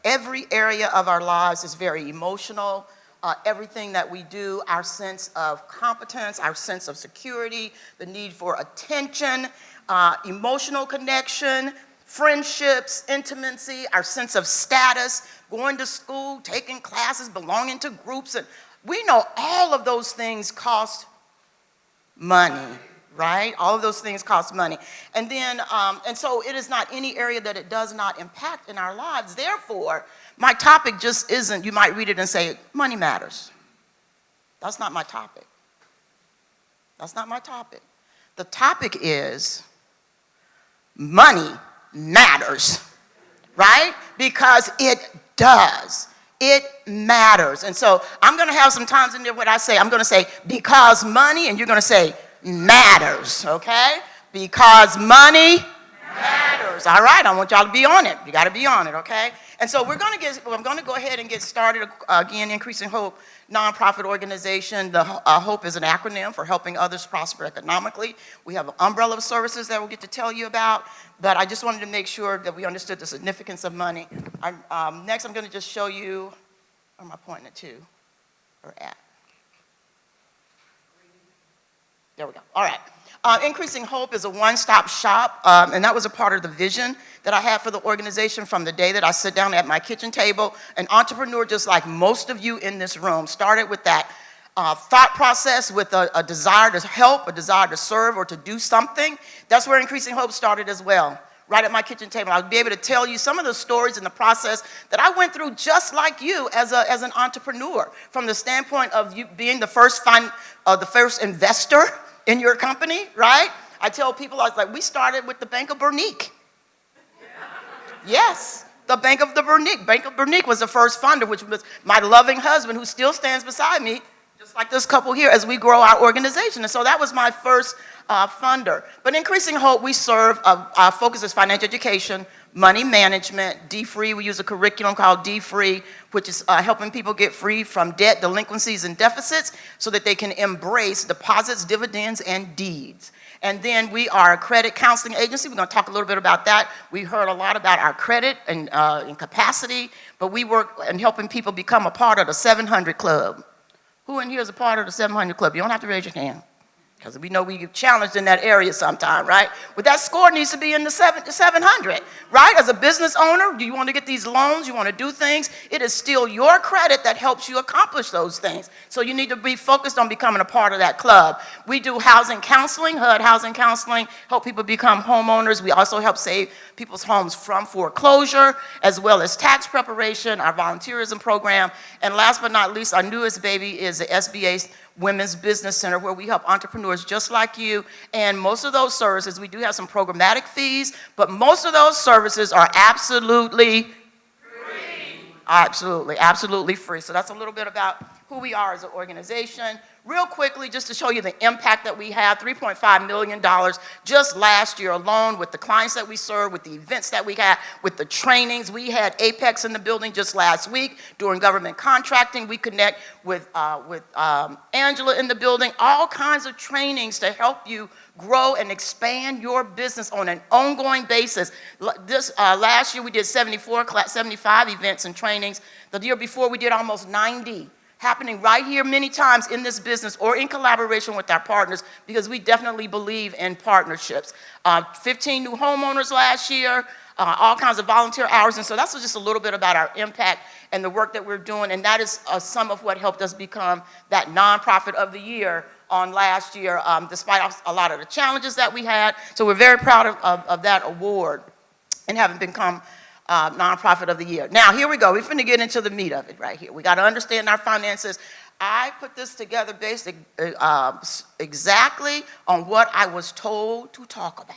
every area of our lives is very emotional. Everything that we do, our sense of competence, our sense of security, the need for attention, emotional connection, friendships, intimacy, our sense of status, going to school, taking classes, belonging to groups. And we know all of those things cost money, right? All of those things cost money. And then, and so it is not any area that it does not impact in our lives. Therefore, my topic just isn't, you might read it and say, money matters. That's not my topic. That's not my topic. The topic is money matters, right? Because it does. It matters. And so I'm going to have some times in there what I say. I'm going to say, because money, and you're going to say, matters, okay? Because money matters. All right, I want y'all to be on it. You got to be on it, okay? And so I'm going to go ahead and get started again, Increasing Hope nonprofit organization. The HOPE is an acronym for Helping Others Prosper Economically. We have an umbrella of services that we'll get to tell you about, but I just wanted to make sure that we understood the significance of money. Next, I'm going to just show you, where am I pointing it to, or at? There we go. All right. Increasing Hope is a one-stop shop, and that was a part of the vision that I had for the organization from the day that I sit down at my kitchen table. An entrepreneur, just like most of you in this room, started with that thought process, with a desire to help, a desire to serve, or to do something. That's where Increasing Hope started as well, right at my kitchen table. I'll be able to tell you some of the stories in the process that I went through just like you as an entrepreneur, from the standpoint of you being the first investor in your company, right? I tell people, I was like, we started with the Bank of Bernique. Yes, the Bank of Bernique. Bank of Bernique was the first funder, which was my loving husband, who still stands beside me, just like this couple here, as we grow our organization. And so that was my first funder. But Increasing Hope, we serve, our focus is financial education, money management, D-Free. We use a curriculum called D-Free, which is helping people get free from debt, delinquencies, and deficits so that they can embrace deposits, dividends, and deeds. And then we are a credit counseling agency. We're going to talk a little bit about that. We heard a lot about our credit and capacity, but we work in helping people become a part of the 700 Club. Who in here is a part of the 700 Club? You don't have to raise your hand, because we know we get challenged in that area sometime, right? But that score needs to be in the 700, right? As a business owner, do you want to get these loans? You want to do things? It is still your credit that helps you accomplish those things. So you need to be focused on becoming a part of that club. We do housing counseling, HUD housing counseling, help people become homeowners. We also help save people's homes from foreclosure, as well as tax preparation, our volunteerism program. And last but not least, our newest baby is the SBA's Women's Business Center, where we help entrepreneurs just like you. And most of those services, we do have some programmatic fees, but most of those services are absolutely free. Absolutely free. So that's a little bit about who we are as an organization. Real quickly, just to show you the impact that we have, $3.5 million just last year alone, with the clients that we serve, with the events that we had, with the trainings. We had Apex in the building just last week doing government contracting. We connect with Angela in the building, all kinds of trainings to help you grow and expand your business on an ongoing basis. This last year we did 75 events and trainings. The year before we did almost 90. Happening right here many times in this business or in collaboration with our partners, because we definitely believe in partnerships. 15 new homeowners last year, all kinds of volunteer hours. And so that's just a little bit about our impact and the work that we're doing. And that is some of what helped us become that nonprofit of the year on last year, despite a lot of the challenges that we had. So we're very proud of that award and having become nonprofit of the year. Now, here we go. We're finna get into the meat of it right here. We got to understand our finances. I put this together based exactly on what I was told to talk about.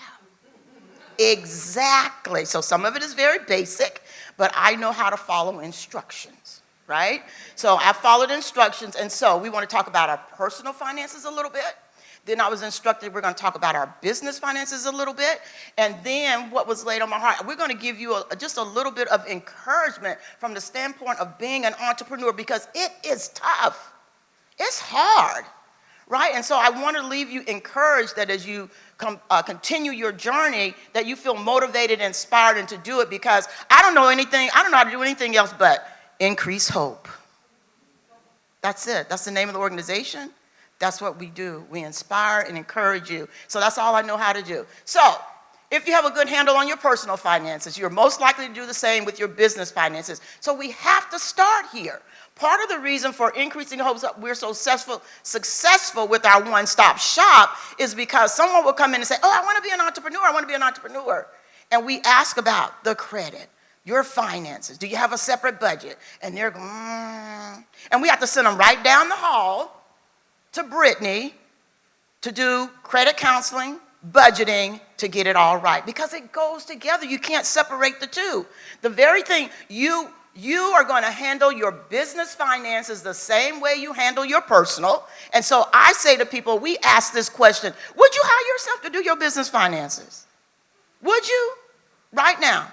Exactly. So some of it is very basic, but I know how to follow instructions, right? So I followed instructions, and so we want to talk about our personal finances a little bit. Then I was instructed we're going to talk about our business finances a little bit. And then what was laid on my heart, we're going to give you just a little bit of encouragement from the standpoint of being an entrepreneur, because it is tough. It's hard, right? And so I want to leave you encouraged that as you continue your journey, that you feel motivated, inspired, and to do it, because I don't know how to do anything else but increase hope. That's it. That's the name of the organization. That's what we do. We inspire and encourage you. So that's all I know how to do. So if you have a good handle on your personal finances, you're most likely to do the same with your business finances. So we have to start here. Part of the reason for increasing hopes that we're so successful with our one-stop shop is because someone will come in and say, oh, I want to be an entrepreneur. I want to be an entrepreneur. And we ask about the credit, your finances. Do you have a separate budget? And they're and we have to send them right down the hall to Brittany to do credit counseling, budgeting, to get it all right, because it goes together. You can't separate the two. The very thing, you are going to handle your business finances the same way you handle your personal. And so I say to people, we ask this question: would you hire yourself to do your business finances? Would you? Right now.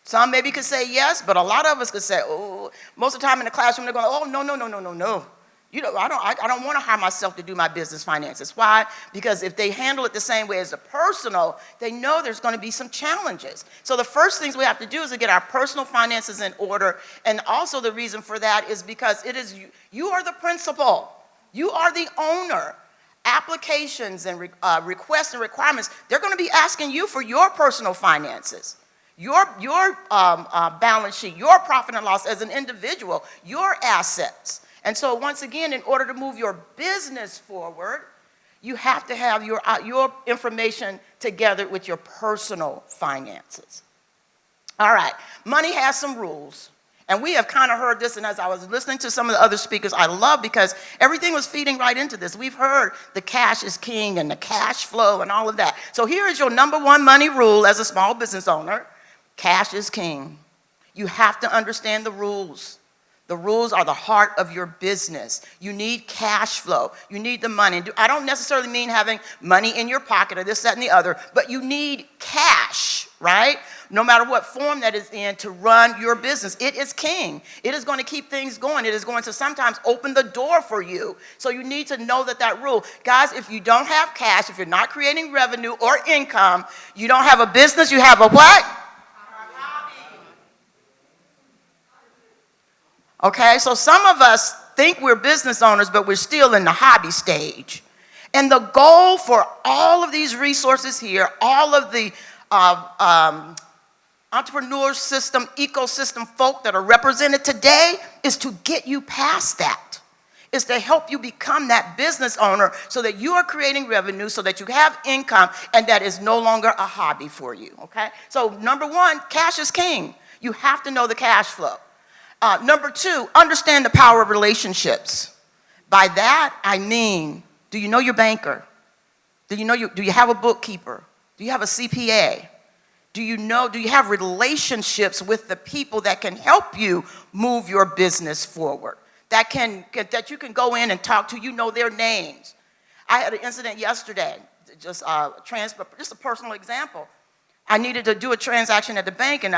Some maybe could say yes, but a lot of us could say, oh. Most of the time in the classroom, they're going, oh, no. You know, I don't want to hire myself to do my business finances. Why? Because if they handle it the same way as the personal, they know there's going to be some challenges. So the first things we have to do is to get our personal finances in order. And also the reason for that is because it is you are the principal. You are the owner. Applications and requests and requirements, they're going to be asking you for your personal finances. Your balance sheet, your profit and loss as an individual, your assets. And so once again, in order to move your business forward, you have to have your information together with your personal finances. All right, money has some rules. And we have kind of heard this, and as I was listening to some of the other speakers, I love, because everything was feeding right into this. We've heard the cash is king and the cash flow and all of that. So here is your number one money rule as a small business owner. Cash is king. You have to understand the rules. The rules are the heart of your business. You need cash flow. You need the money. I don't necessarily mean having money in your pocket or this, that, and the other, but you need cash, right? No matter what form that is in, to run your business. It is king. It is going to keep things going. It is going to sometimes open the door for you. So you need to know that rule. Guys, if you don't have cash, if you're not creating revenue or income, you don't have a business, you have a what? Okay, so some of us think we're business owners, but we're still in the hobby stage. And the goal for all of these resources here, all of the entrepreneur system, ecosystem folk that are represented today, is to get you past that. Is to help you become that business owner so that you are creating revenue, so that you have income, and that is no longer a hobby for you, okay? So number one, cash is king. You have to know the cash flow. Number two, understand the power of relationships. By that, I mean, do you know your banker? Do you have a bookkeeper? Do you have a CPA? Do you have relationships with the people that can help you move your business forward? That you can go in and talk to, you know their names. I had an incident yesterday, just a personal example. I needed to do a transaction at the bank, and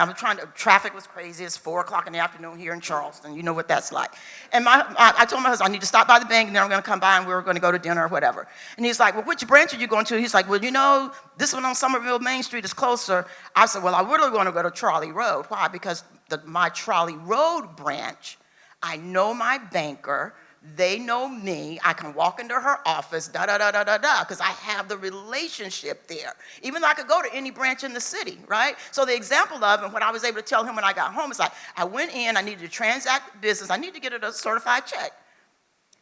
traffic was crazy. It's 4 o'clock in the afternoon here in Charleston. You know what that's like. And I told my husband, I need to stop by the bank, and then I'm going to come by, and we were going to go to dinner or whatever. And he's like, well, which branch are you going to? He's like, well, you know, this one on Somerville Main Street is closer. I said, well, I really want to go to Trolley Road. Why? Because my Trolley Road branch, I know my banker. They know me. I can walk into her office, because I have the relationship there. Even though I could go to any branch in the city, right? So the example of, and what I was able to tell him when I got home, is like, I went in, I needed to transact business, I need to get it a certified check.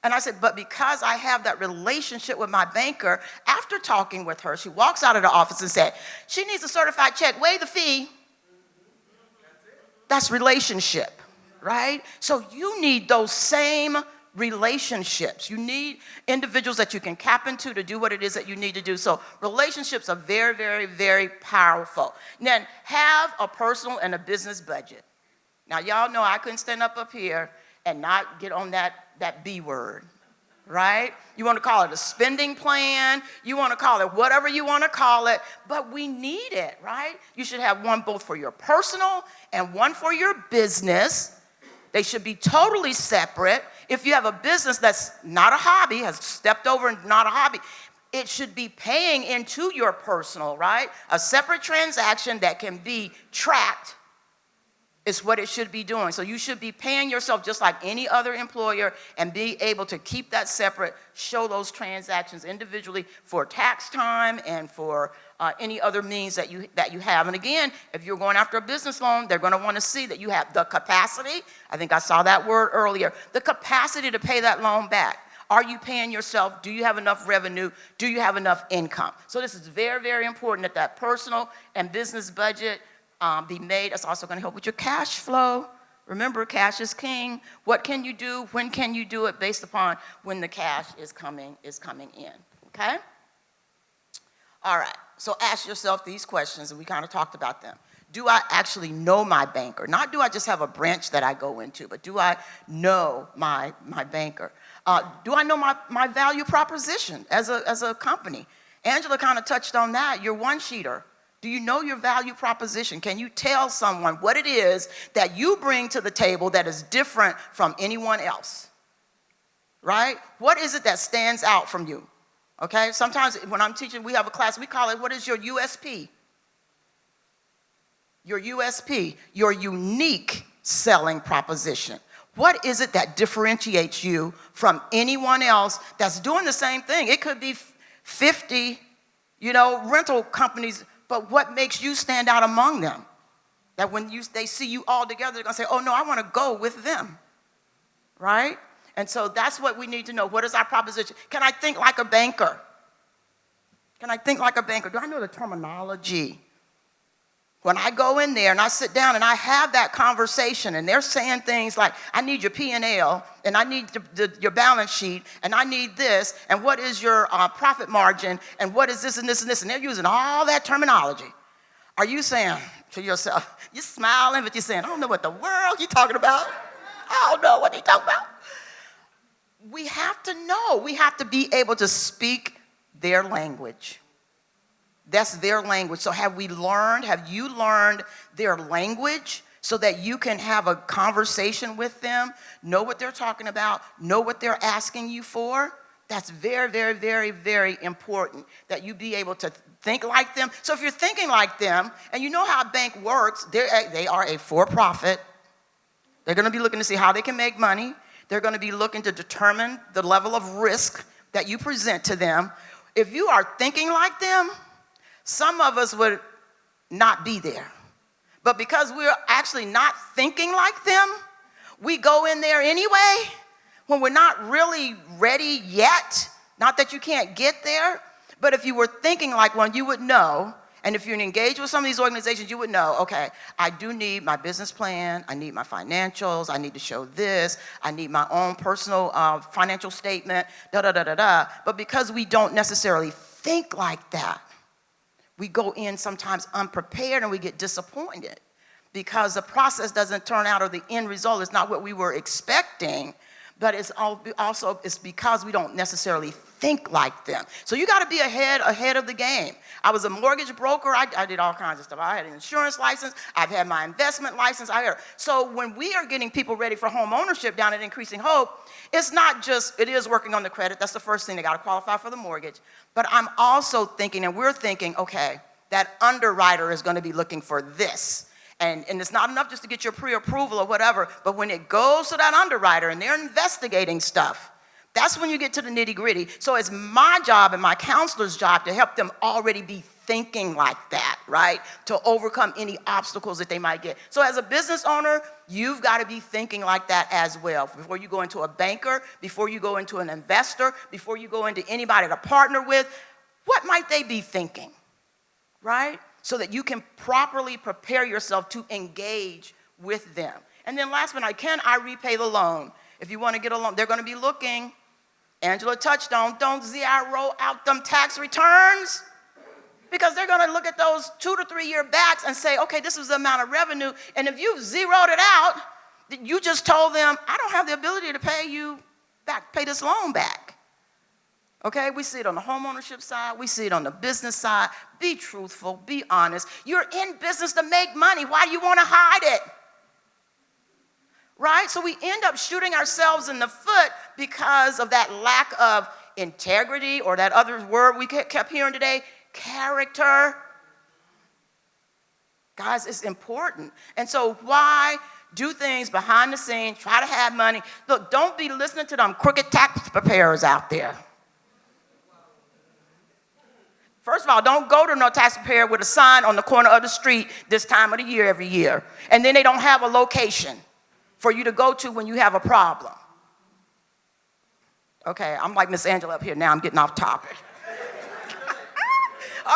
And I said, but because I have that relationship with my banker, after talking with her, she walks out of the office and said, she needs a certified check, waive the fee. That's relationship, right? So you need those same relationships. You need individuals that you can tap into to do what it is that you need to do. So relationships are very, very, very powerful. Then have a personal and a business budget. Now, y'all know I couldn't stand up here and not get on that B word, right? You want to call it a spending plan. You want to call it whatever you want to call it, but we need it, right? You should have one both for your personal and one for your business. They should be totally separate. If you have a business that's not a hobby, has stepped over and not a hobby, it should be paying into your personal, right? A separate transaction that can be tracked is what it should be doing. So you should be paying yourself just like any other employer and be able to keep that separate, show those transactions individually for tax time and for any other means that you have. And again, if you're going after a business loan, they're going to want to see that you have the capacity. I think I saw that word earlier. The capacity to pay that loan back. Are you paying yourself? Do you have enough revenue? Do you have enough income? So this is very, very important that that personal and business budget be made. It's also going to help with your cash flow. Remember, cash is king. What can you do? When can you do it? Based upon when the cash is coming in. Okay? All right. So ask yourself these questions, and we kind of talked about them. Do I actually know my banker? Not do I just have a branch that I go into, but do I know my banker? Do I know my value proposition as a company? Angela kind of touched on that. Your one-sheeter. Do you know your value proposition? Can you tell someone what it is that you bring to the table that is different from anyone else? Right? What is it that stands out from you? Okay? Sometimes when I'm teaching, we have a class, we call it, what is your USP? Your USP, your unique selling proposition. What is it that differentiates you from anyone else that's doing the same thing? It could be 50, rental companies. But what makes you stand out among them? That when they see you all together, they're going to say, oh, no, I want to go with them, right? And so that's what we need to know. What is our proposition? Can I think like a banker? Can I think like a banker? Do I know the terminology? When I go in there and I sit down and I have that conversation and they're saying things like, I need your P&L and I need your balance sheet and I need this and what is your profit margin and what is this and this and this, and they're using all that terminology. Are you saying to yourself, you're smiling, but you're saying, I don't know what the world you're talking about. I don't know what you're talking about. We have to know. We have to be able to speak their language. That's their language. So have you learned their language so that you can have a conversation with them, know what they're talking about, know what they're asking you for? That's very, very, very, very important that you be able to think like them. So if you're thinking like them, and you know how a bank works, they are a for-profit. They're going to be looking to see how they can make money. They're going to be looking to determine the level of risk that you present to them. If you are thinking like them, some of us would not be there. But because we're actually not thinking like them, we go in there anyway when we're not really ready yet. Not that you can't get there, but if you were thinking like one, you would know. And if you're engaged with some of these organizations, you would know, okay, I do need my business plan. I need my financials. I need to show this. I need my own personal financial statement, da-da-da-da-da. But because we don't necessarily think like that, we go in sometimes unprepared and we get disappointed because the process doesn't turn out or the end result is not what we were expecting, but it's because we don't necessarily think like them. So you got to be ahead of the game. I was a mortgage broker. I did all kinds of stuff. I had an insurance license. I've had my investment license. So when we are getting people ready for home ownership down at Increasing Hope, it's not just, it is working on the credit. That's the first thing. They got to qualify for the mortgage. But I'm also thinking, and we're thinking, okay, that underwriter is going to be looking for this. And it's not enough just to get your pre-approval or whatever, but when it goes to that underwriter and they're investigating stuff, that's when you get to the nitty-gritty. So it's my job and my counselor's job to help them already be thinking like that, right? To overcome any obstacles that they might get. So as a business owner, you've got to be thinking like that as well. Before you go into a banker, before you go into an investor, before you go into anybody to partner with, what might they be thinking, right? So that you can properly prepare yourself to engage with them. And then last but not least, can I repay the loan? If you want to get a loan, they're going to be looking. Angela touched on, don't zero out them tax returns, because they're going to look at those 2 to 3 year backs and say, okay, this is the amount of revenue. And if you've zeroed it out, you just told them, I don't have the ability to pay this loan back. Okay, we see it on the homeownership side. We see it on the business side. Be truthful. Be honest. You're in business to make money. Why do you want to hide it? right? So we end up shooting ourselves in the foot because of that lack of integrity, or that other word we kept hearing today, character. Guys, it's important. And so why do things behind the scenes, try to have money? Look, don't be listening to them crooked tax preparers out there. First of all, don't go to no tax preparer with a sign on the corner of the street this time of the year every year, and then they don't have a location for you to go to when you have a problem. Okay, I'm like Miss Angela up here now. I'm getting off topic.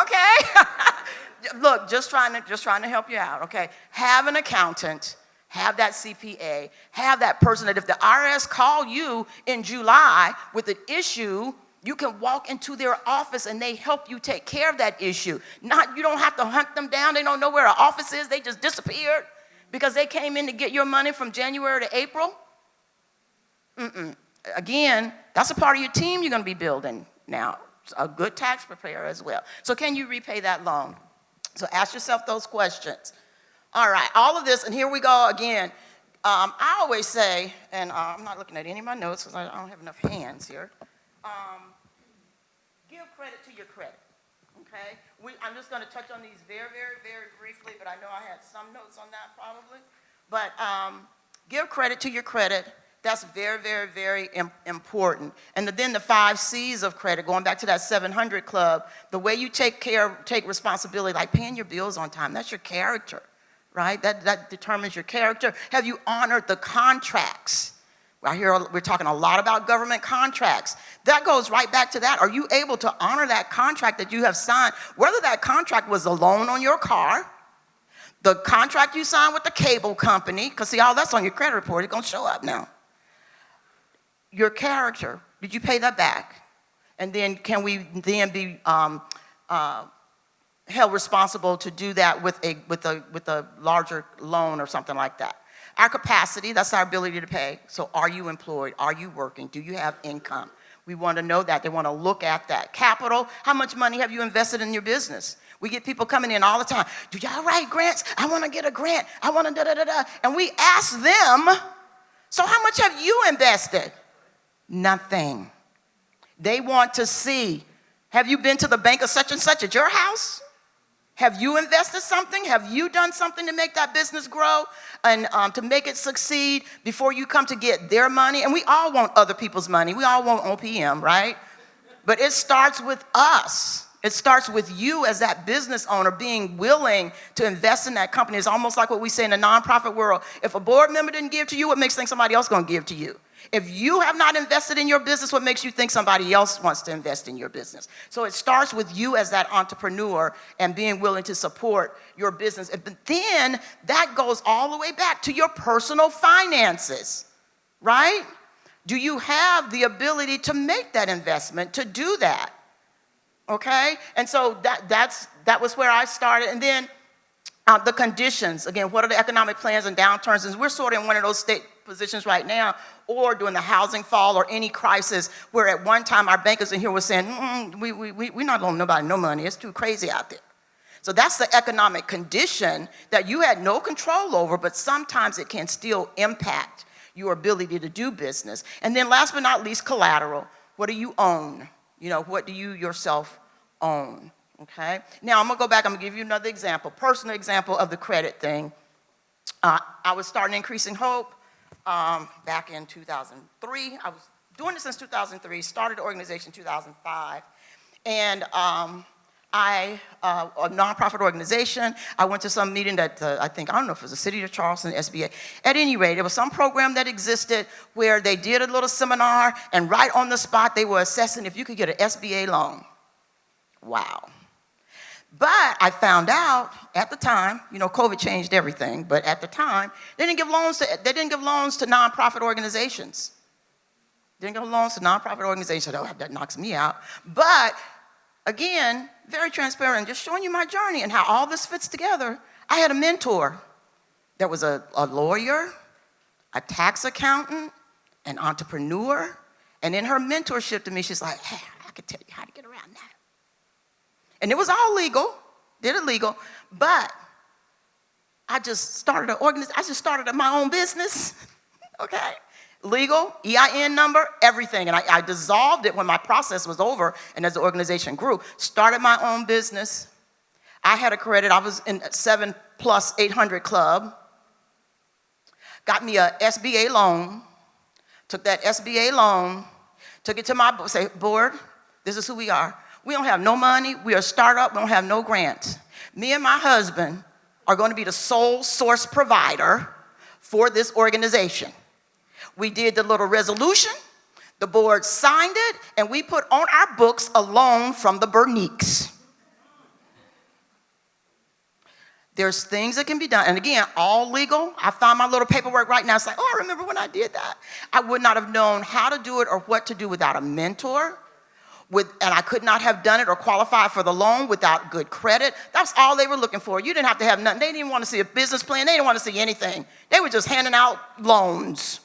Okay? Look, just trying to help you out, okay? Have an accountant, have that CPA, have that person that if the IRS call you in July with an issue, you can walk into their office and they help you take care of that issue. You don't have to hunt them down. They don't know where our office is. They just disappeared because they came in to get your money from January to April. Again, that's a part of your team you're going to be building now. A good tax preparer as well. So can you repay that loan? So ask yourself those questions. All right, all of this, and here we go again. I always say, and I'm not looking at any of my notes because I don't have enough hands here. Give credit to your credit, okay? I'm just going to touch on these very, very, very briefly, but I know I had some notes on that probably. But give credit to your credit. That's very, very, very important. And then the 5 C's of credit, going back to that 700 club, the way you take responsibility, like paying your bills on time, that's your character, right? That determines your character. Have you honored the contracts? I hear we're talking a lot about government contracts. That goes right back to that. Are you able to honor that contract that you have signed? Whether that contract was a loan on your car, the contract you signed with the cable company, because see, all that's on your credit report. It's going to show up now. Your character, did you pay that back? And then can we then be held responsible to do that with a larger loan or something like that? Our capacity, that's our ability to pay. So are you employed? Are you working? Do you have income? We want to know that. They want to look at that. Capital, how much money have you invested in your business? We get people coming in all the time. Do y'all write grants? I want to get a grant. I want to da-da-da-da. And we ask them, so how much have you invested? Nothing. They want to see, have you been to the bank of such and such at your house? Have you invested something? Have you done something to make that business grow and to make it succeed before you come to get their money? And we all want other people's money. We all want OPM, right? But it starts with us. It starts with you as that business owner being willing to invest in that company. It's almost like what we say in the nonprofit world. If a board member didn't give to you, what makes you think somebody else is going to give to you? If you have not invested in your business, what makes you think somebody else wants to invest in your business? So it starts with you as that entrepreneur and being willing to support your business. But then that goes all the way back to your personal finances, right? Do you have the ability to make that investment, to do that? Okay? And so that was where I started. And then the conditions, again, what are the economic plans and downturns? And we're sort of in one of those state positions right now, or during the housing fall or any crisis where at one time our bankers in here were saying, we're not loaning nobody no money. It's too crazy out there. So that's the economic condition that you had no control over, but sometimes it can still impact your ability to do business. And then last but not least, collateral. What do you own? You know, what do you yourself own? Okay? Now, I'm going to go back. I'm going to give you another example, personal example of the credit thing. I was starting Increasing Hope back in 2003. I was doing this since 2003, started the organization in 2005. And a nonprofit organization, I went to some meeting that I don't know if it was the city of Charleston, SBA. At any rate, there was some program that existed where they did a little seminar, and right on the spot, they were assessing if you could get an SBA loan. Wow. But I found out at the time, you know, COVID changed everything, but at the time, they didn't give loans to nonprofit organizations. They didn't give loans to nonprofit organizations. Oh, that knocks me out. But again, very transparent, just showing you my journey and how all this fits together. I had a mentor that was a lawyer, a tax accountant, an entrepreneur, and in her mentorship to me, she's like, hey, I can tell you how to get around that. And it was all legal, did it legal, but I just started my own business. Okay? Legal, EIN number, everything. And I dissolved it when my process was over and as the organization grew. Started my own business. I had a credit. I was in 7+800 club. Got me a SBA loan. Took that SBA loan. Took it to my board. This is who we are. We don't have no money. We are a startup. We don't have no grants. Me and my husband are going to be the sole source provider for this organization. We did the little resolution. The board signed it, and we put on our books a loan from the Berniques. There's things that can be done. And again, all legal. I found my little paperwork right now. It's like, oh, I remember when I did that. I would not have known how to do it or what to do without a mentor. And I could not have done it or qualified for the loan without good credit. That's all they were looking for. You didn't have to have nothing. They didn't even want to see a business plan. They didn't want to see anything. They were just handing out loans.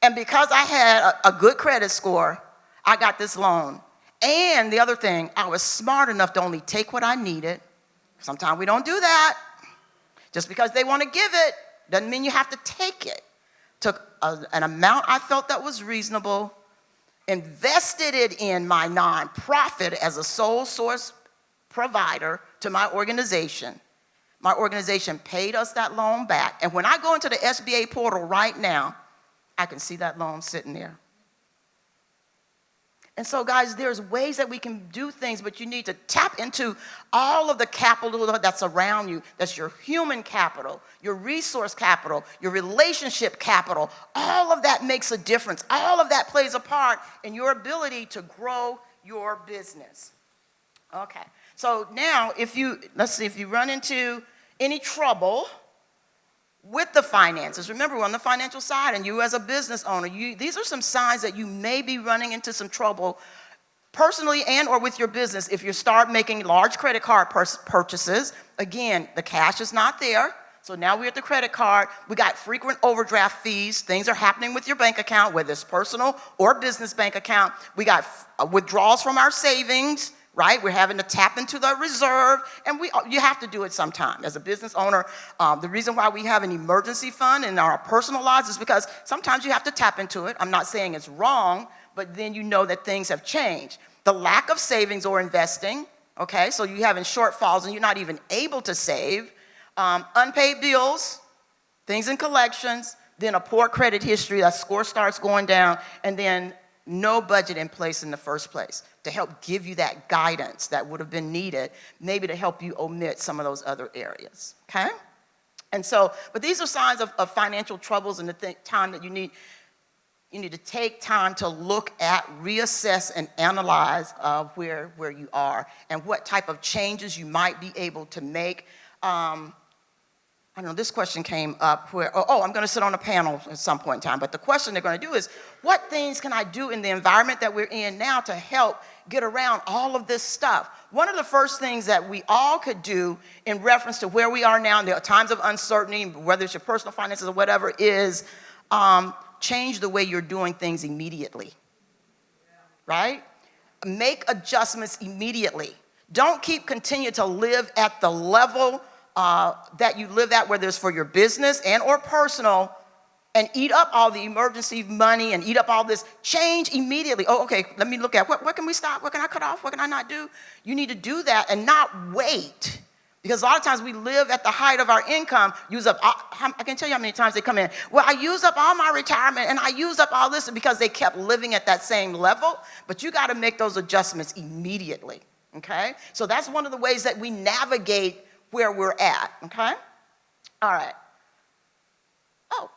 And because I had a good credit score, I got this loan. And the other thing, I was smart enough to only take what I needed. Sometimes we don't do that. Just because they want to give it doesn't mean you have to take it. Took an amount I felt that was reasonable, invested it in my nonprofit as a sole source provider to my organization. My organization paid us that loan back. And when I go into the SBA portal right now, I can see that loan sitting there. And so, guys, there's ways that we can do things, but you need to tap into all of the capital that's around you. That's your human capital, your resource capital, your relationship capital. All of that makes a difference. All of that plays a part in your ability to grow your business. Okay, so now let's see, if you run into any trouble with the finances. Remember, we're on the financial side, and you as a business owner, these are some signs that you may be running into some trouble personally and or with your business if you start making large credit card purchases. Again, the cash is not there, so now we're at the credit card. We got frequent overdraft fees. Things are happening with your bank account, whether it's personal or business bank account. We got withdrawals from our savings. Right? We're having to tap into the reserve, and you have to do it sometime. As a business owner, the reason why we have an emergency fund in our personal lives is because sometimes you have to tap into it. I'm not saying it's wrong, but then you know that things have changed. The lack of savings or investing, okay? So you're having shortfalls and you're not even able to save. Unpaid bills, things in collections, then a poor credit history, that score starts going down, and then no budget in place in the first place to help give you that guidance that would have been needed, maybe to help you omit some of those other areas, okay? And so, but these are signs of financial troubles and the time that you need to take time to look at, reassess, and analyze where you are and what type of changes you might be able to make. I don't know, this question came up where, I'm going to sit on a panel at some point in time, but the question they're going to do is, what things can I do in the environment that we're in now to help get around all of this stuff? One of the first things that we all could do in reference to where we are now in the times of uncertainty, whether it's your personal finances or whatever, is change the way you're doing things immediately, right? Make adjustments immediately. Don't continue to live at the level that you live at, whether it's for your business and or personal, and eat up all the emergency money and eat up all this. Change immediately. Oh, okay, let me look at what can we stop? What can I cut off? What can I not do? You need to do that and not wait. Because a lot of times we live at the height of our income, use up, I can tell you how many times they come in, well, I used up all my retirement and I used up all this because they kept living at that same level. But you got to make those adjustments immediately, okay? So that's one of the ways that we navigate where we're at, okay? All right. Oh,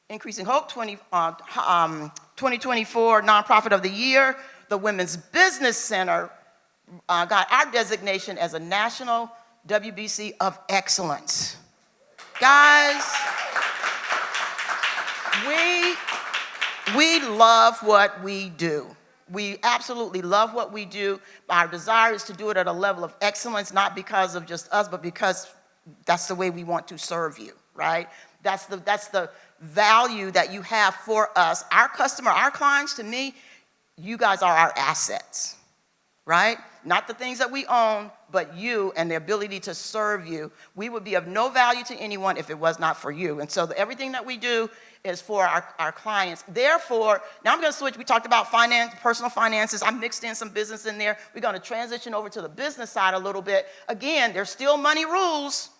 Increasing Hope 2024 Nonprofit of the Year. The Women's Business Center got our designation as a National WBC of Excellence. Guys, we love what we do. We absolutely love what we do. Our desire is to do it at a level of excellence, not because of just us, but because that's the way we want to serve you, right? That's the value that you have for us. Our customer, our clients, to me, you guys are our assets. right? Not the things that we own, but you and the ability to serve you. We would be of no value to anyone if it was not for you. And so everything that we do is for our clients. Therefore, now I'm going to switch. We talked about finance, personal finances. I mixed in some business in there. We're going to transition over to the business side a little bit. Again, there's still money rules.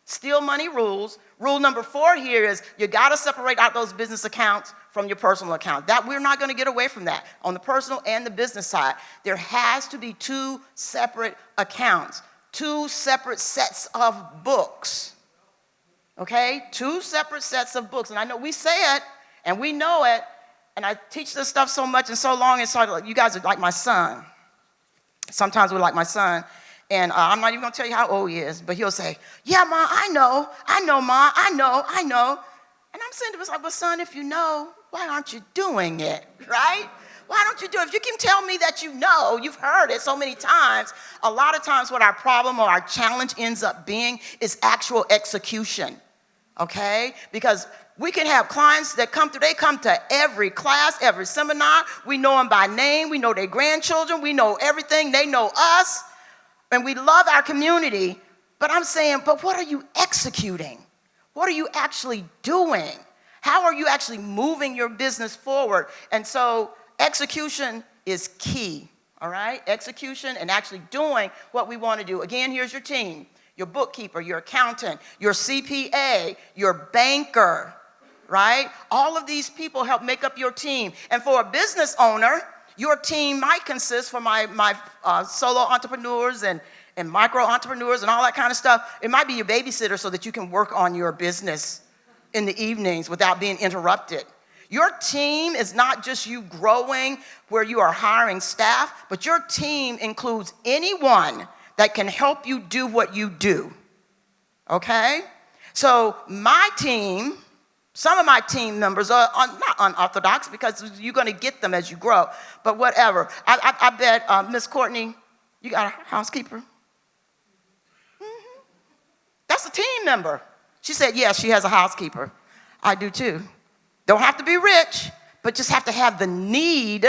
Still money rules. Rule number 4 here is you got to separate out those business accounts from your personal account. That we're not going to get away from that on the personal and the business side. There has to be 2 separate accounts, 2 separate sets of books. Okay? 2 separate sets of books. And I know we say it and we know it, and I teach this stuff so much and so long, it's like you guys are like my son. Sometimes we're like my son. And I'm not even going to tell you how old he is, but he'll say, yeah, Ma, I know, Ma, I know. And I'm saying to myself, but son, if you know, why aren't you doing it, right? Why don't you do it? If you can tell me that you know, you've heard it so many times, a lot of times what our problem or our challenge ends up being is actual execution, okay? Because we can have clients that come through, they come to every class, every seminar. We know them by name. We know their grandchildren. We know everything. They know us. And we love our community, but I'm saying, but what are you executing? What are you actually doing? How are you actually moving your business forward? And so execution is key, all right? Execution and actually doing what we want to do. Again, here's your team, your bookkeeper, your accountant, your CPA, your banker, right? All of these people help make up your team. And for a business owner, your team might consist for my solo entrepreneurs and micro entrepreneurs and all that kind of stuff. It might be your babysitter so that you can work on your business in the evenings without being interrupted. Your team is not just you growing where you are hiring staff, but your team includes anyone that can help you do what you do, okay? So my team, some of my team members are not unorthodox because you're going to get them as you grow, but whatever. I bet Miss Courtney, you got a housekeeper? Mm-hmm. That's a team member. She said, yes, she has a housekeeper. I do too. Don't have to be rich, but just have to have the need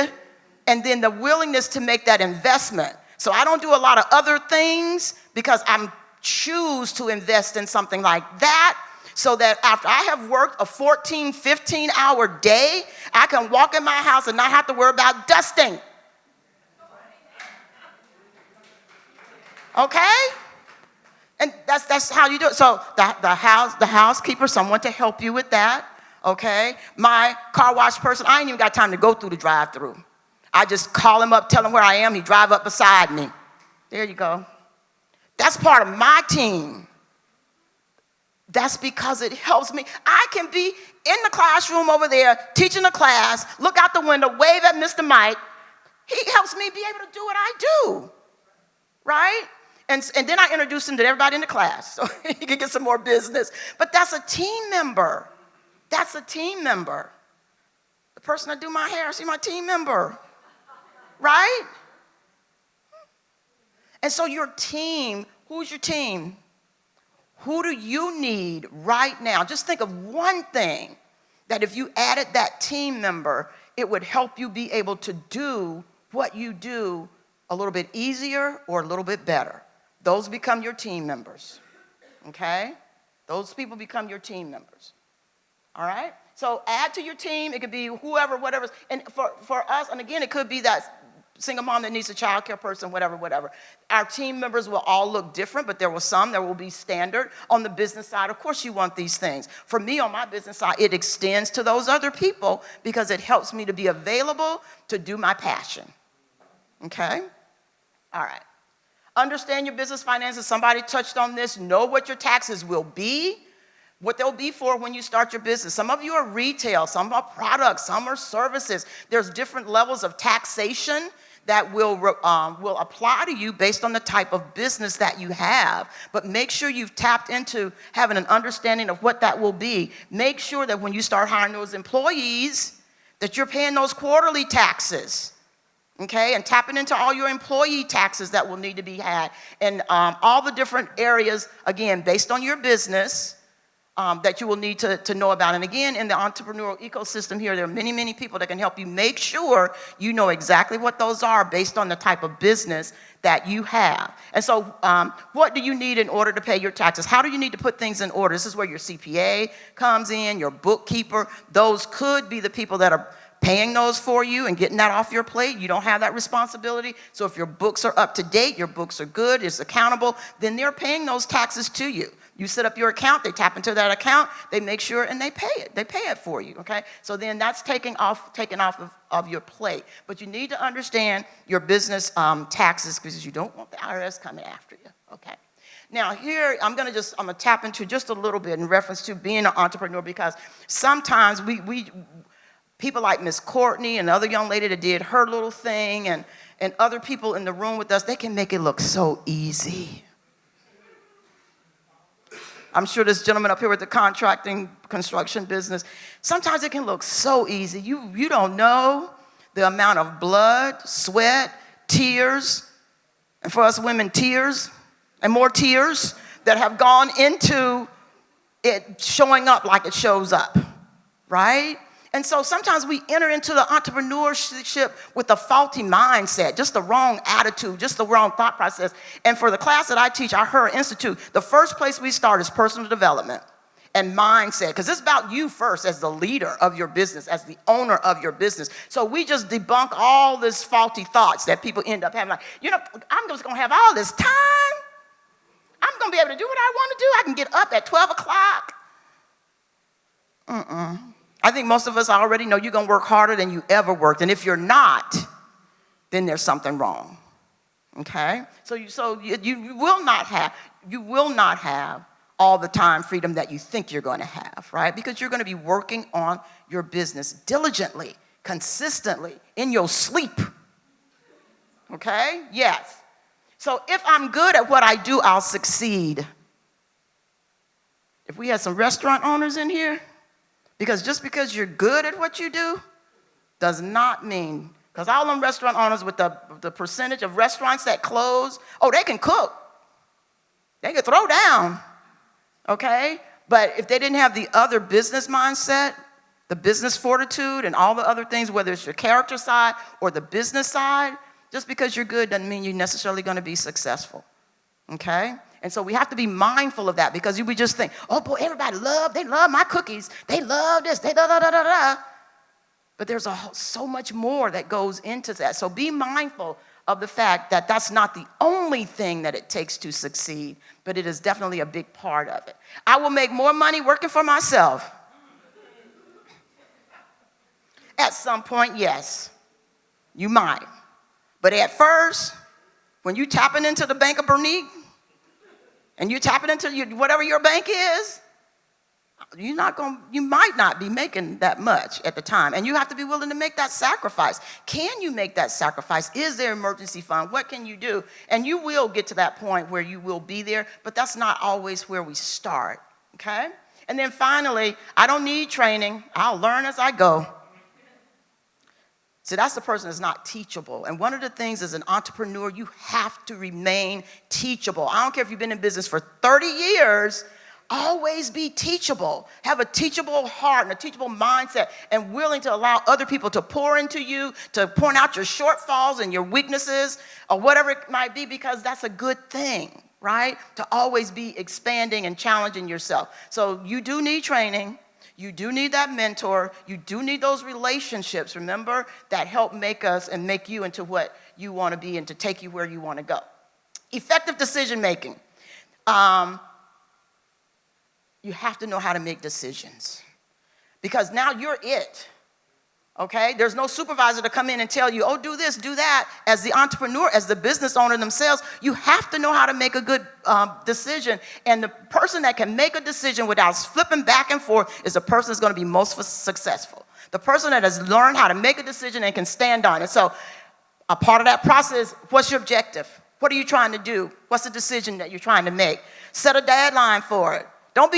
and then the willingness to make that investment. So I don't do a lot of other things because I choose to invest in something like that, so that after I have worked a 14, 15-hour day, I can walk in my house and not have to worry about dusting. Okay? And that's how you do it. So the housekeeper, someone to help you with that, okay? My car wash person, I ain't even got time to go through the drive-through. I just call him up, tell him where I am, he drive up beside me. There you go. That's part of my team. That's because it helps me. I can be in the classroom over there, teaching a class, look out the window, wave at Mr. Mike. He helps me be able to do what I do, right? And then I introduce him to everybody in the class so he can get some more business. But that's a team member. That's a team member. The person that do my hair, see my team member, right? And so your team, who's your team? Who do you need right now? Just think of one thing that if you added that team member, it would help you be able to do what you do a little bit easier or a little bit better. Those become your team members, okay? Those people become your team members, all right? So add to your team. It could be whoever, whatever. And for us, and again, it could be that single mom that needs a child care person, whatever. Our team members will all look different, but there will be standard. On the business side, of course you want these things. For me, on my business side, it extends to those other people because it helps me to be available to do my passion, okay? All right. Understand your business finances. Somebody touched on this. Know what your taxes will be, what they'll be for when you start your business. Some of you are retail, some are products, some are services. There's different levels of taxation that will apply to you based on the type of business that you have. But make sure you've tapped into having an understanding of what that will be. Make sure that when you start hiring those employees, that you're paying those quarterly taxes. Okay, and tapping into all your employee taxes that will need to be had, and all the different areas, again, based on your business, that you will need to know about. And again, in the entrepreneurial ecosystem here, there are many, many people that can help you make sure you know exactly what those are based on the type of business that you have. And so what do you need in order to pay your taxes? How do you need to put things in order? This is where your CPA comes in, your bookkeeper. Those could be the people that are paying those for you and getting that off your plate. You don't have that responsibility. So if your books are up to date, your books are good, it's accountable, then they're paying those taxes to you. You set up your account, they tap into that account, they make sure and they pay it. They pay it for you, okay? So then that's taken off of your plate. But you need to understand your business taxes because you don't want the IRS coming after you, okay? Now here, I'm gonna tap into just a little bit in reference to being an entrepreneur because sometimes people like Miss Courtney and the other young lady that did her little thing and other people in the room with us, they can make it look so easy. I'm sure this gentleman up here with the construction business, sometimes it can look so easy. You don't know the amount of blood, sweat, tears, and for us women, tears, and more tears that have gone into it showing up like it shows up, right? And so sometimes we enter into the entrepreneurship with a faulty mindset, just the wrong attitude, just the wrong thought process. And for the class that I teach, our Her Institute, the first place we start is personal development and mindset, because it's about you first as the leader of your business, as the owner of your business. So we just debunk all this faulty thoughts that people end up having, like, I'm just going to have all this time. I'm going to be able to do what I want to do. I can get up at 12 o'clock. I think most of us already know you're going to work harder than you ever worked. And if you're not, then there's something wrong, okay? So you will not have all the time freedom that you think you're going to have, right? Because you're going to be working on your business diligently, consistently, in your sleep, okay? Yes. So if I'm good at what I do, I'll succeed. If we had some restaurant owners in here, because just because you're good at what you do does not mean, because all them restaurant owners with the percentage of restaurants that close, they can cook. They can throw down, okay? But if they didn't have the other business mindset, the business fortitude and all the other things, whether it's your character side or the business side, just because you're good doesn't mean you're necessarily going to be successful, okay? And so we have to be mindful of that because we just think, oh boy, they love my cookies. They love this, they da. But there's so much more that goes into that. So be mindful of the fact that that's not the only thing that it takes to succeed, but it is definitely a big part of it. I will make more money working for myself. At some point, yes, you might. But at first, when you tapping into the Bank of Bernique, and you tap it into whatever your bank is, you might not be making that much at the time. And you have to be willing to make that sacrifice. Can you make that sacrifice? Is there an emergency fund? What can you do? And you will get to that point where you will be there, but that's not always where we start, okay? And then finally, I don't need training. I'll learn as I go. So that's the person that's not teachable. And one of the things as an entrepreneur, you have to remain teachable. I don't care if you've been in business for 30 years, always be teachable. Have a teachable heart and a teachable mindset and willing to allow other people to pour into you, to point out your shortfalls and your weaknesses or whatever it might be, because that's a good thing, right? To always be expanding and challenging yourself. So you do need training. You do need that mentor. You do need those relationships, remember, that help make us and make you into what you want to be and to take you where you want to go. Effective decision making. You have to know how to make decisions because now you're it. Okay? There's no supervisor to come in and tell you, oh, do this, do that. As the entrepreneur, as the business owner themselves, you have to know how to make a good decision. And the person that can make a decision without flipping back and forth is the person that's going to be most successful. The person that has learned how to make a decision and can stand on it. So a part of that process, what's your objective? What are you trying to do? What's the decision that you're trying to make? Set a deadline for it. Don't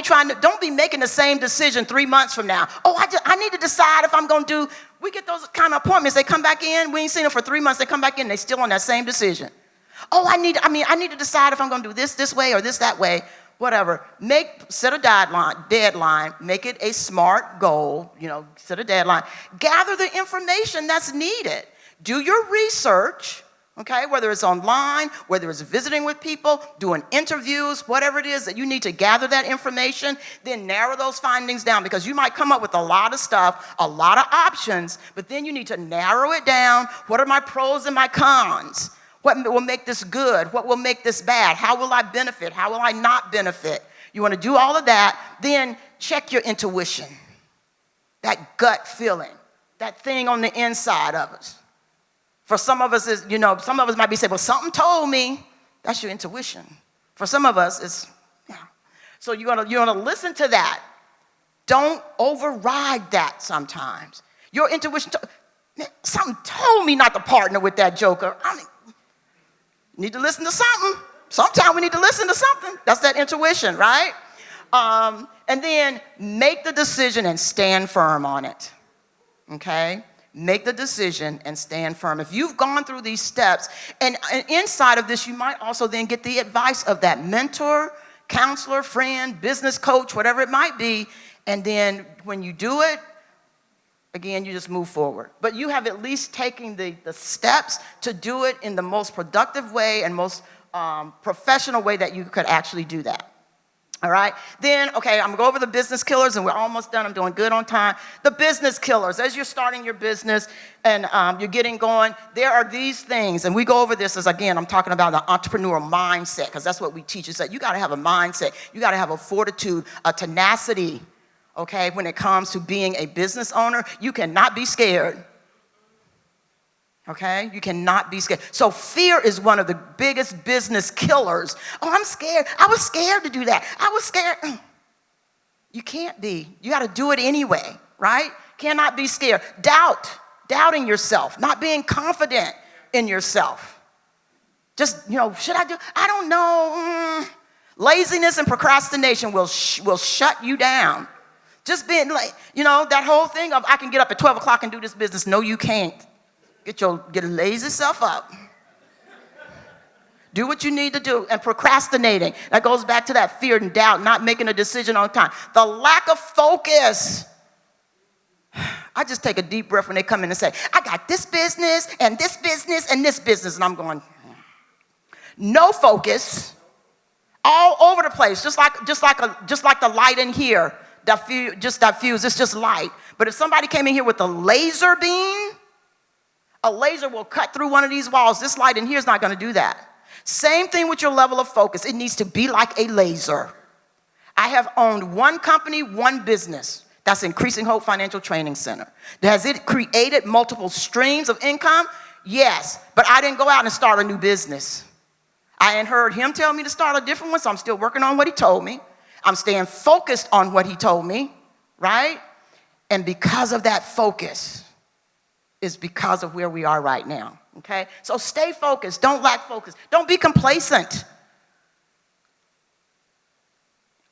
be making the same decision 3 months from now. Oh, I need to decide if I'm going to do. We get those kind of appointments. They come back in. We ain't seen them for 3 months. They come back in. They still on that same decision. Oh, I need to decide if I'm going to do this way or this that way. whatever. Set a deadline, make it a SMART goal, set a deadline. Gather the information that's needed. Do your research, okay, whether it's online, whether it's visiting with people, doing interviews, whatever it is that you need to gather that information, then narrow those findings down, because you might come up with a lot of stuff, a lot of options, but then you need to narrow it down. What are my pros and my cons? What will make this good? What will make this bad? How will I benefit? How will I not benefit? You want to do all of that, then check your intuition, that gut feeling, that thing on the inside of us. For some of us, some of us might be saying, well, something told me. That's your intuition. For some of us, it's, yeah. So you're gonna listen to that. Don't override that sometimes. Your intuition, something told me not to partner with that joker. You need to listen to something. Sometimes we need to listen to something. That's that intuition, right? And then make the decision and stand firm on it, okay? Make the decision and stand firm. If you've gone through these steps, and inside of this, you might also then get the advice of that mentor, counselor, friend, business coach, whatever it might be, and then when you do it, again, you just move forward. But you have at least taken the steps to do it in the most productive way and most professional way that you could actually do that. All right? Then, okay, I'm going to go over the business killers, and we're almost done. I'm doing good on time. The business killers, as you're starting your business and you're getting going, there are these things, and we go over this as, again, I'm talking about the entrepreneurial mindset, because that's what we teach. Is that you got to have a mindset. You got to have a fortitude, a tenacity, okay, when it comes to being a business owner. You cannot be scared. Okay? You cannot be scared. So fear is one of the biggest business killers. Oh, I'm scared. I was scared to do that. I was scared. You can't be. You got to do it anyway, right? Cannot be scared. Doubting yourself, not being confident in yourself. Just, should I do? I don't know. Laziness and procrastination will shut you down. Just being like, that whole thing of I can get up at 12 o'clock and do this business. No, you can't. Get your lazy self up. Do what you need to do. And procrastinating, that goes back to that fear and doubt, not making a decision on time. The lack of focus. I just take a deep breath when they come in and say, I got this business and this business and this business. And I'm going, no focus, all over the place, just like the light in here. Diffuse, it's just light. But if somebody came in here with a laser beam, a laser will cut through one of these walls. This light in here is not going to do that. Same thing with your level of focus. It needs to be like a laser. I have owned one company, one business. That's Increasing Hope Financial Training Center. Has it created multiple streams of income? Yes, but I didn't go out and start a new business. I hadn't heard him tell me to start a different one, so I'm still working on what he told me. I'm staying focused on what he told me, right? And because of that focus is because of where we are right now, okay? So stay focused. Don't lack focus. Don't be complacent.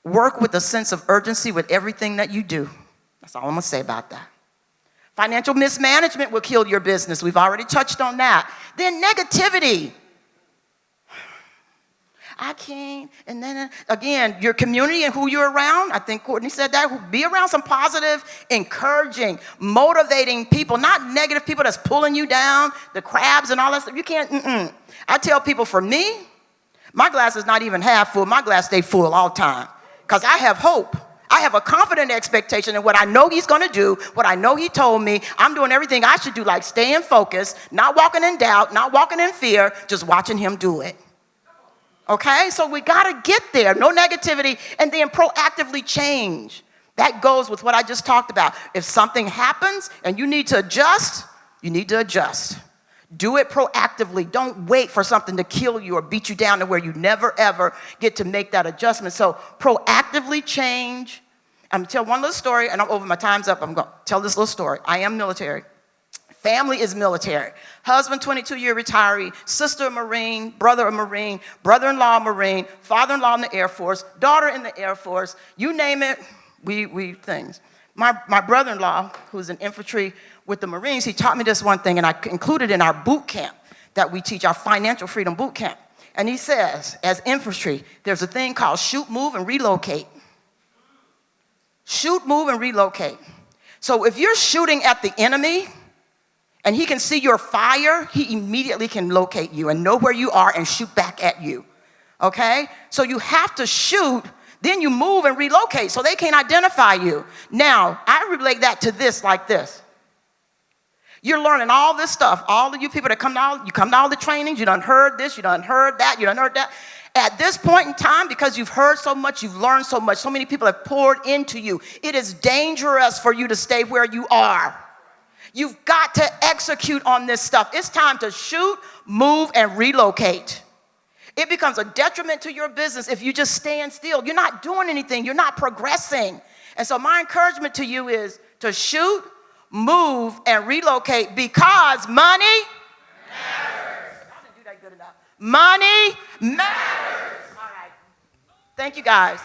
Work with a sense of urgency with everything that you do. That's all I'm going to say about that. Financial mismanagement will kill your business. We've already touched on that. Then negativity. I can't. And then, again, your community and who you're around. I think Courtney said that. Be around some positive, encouraging, motivating people, not negative people that's pulling you down, the crabs and all that stuff. You can't. I tell people, for me, my glass is not even half full. My glass stays full all the time because I have hope. I have a confident expectation in what I know he's going to do, what I know he told me. I'm doing everything I should do, like staying focused, not walking in doubt, not walking in fear, just watching him do it. Okay, so we got to get there. No negativity, and then proactively change. That goes with what I just talked about. If something happens and you need to adjust, you need to adjust. Do it proactively. Don't wait for something to kill you or beat you down to where you never, ever get to make that adjustment. So proactively change. I'm going to tell one little story, and I'm over. My time's up. I'm going to tell this little story. I am military. Family is military. Husband, 22-year retiree. Sister, a Marine. Brother, a Marine. Brother-in-law, a Marine. Father-in-law in the Air Force. Daughter in the Air Force. You name it, we things. My brother-in-law, who's in infantry with the Marines, he taught me this one thing, and I included in our boot camp that we teach, our financial freedom boot camp. And he says, as infantry, there's a thing called shoot, move, and relocate. Shoot, move, and relocate. So if you're shooting at the enemy and he can see your fire, he immediately can locate you and know where you are and shoot back at you. Okay? So you have to shoot, then you move and relocate so they can't identify you. Now, I relate that to this like this. You're learning all this stuff. All of you people that come to all the trainings, you done heard this, you done heard that, you done heard that. At this point in time, because you've heard so much, you've learned so much, so many people have poured into you, it is dangerous for you to stay where you are. You've got to execute on this stuff. It's time to shoot, move, and relocate. It becomes a detriment to your business if you just stand still. You're not doing anything. You're not progressing. And so my encouragement to you is to shoot, move, and relocate because money matters. I didn't do that good enough. Money matters. All right. Thank you, guys.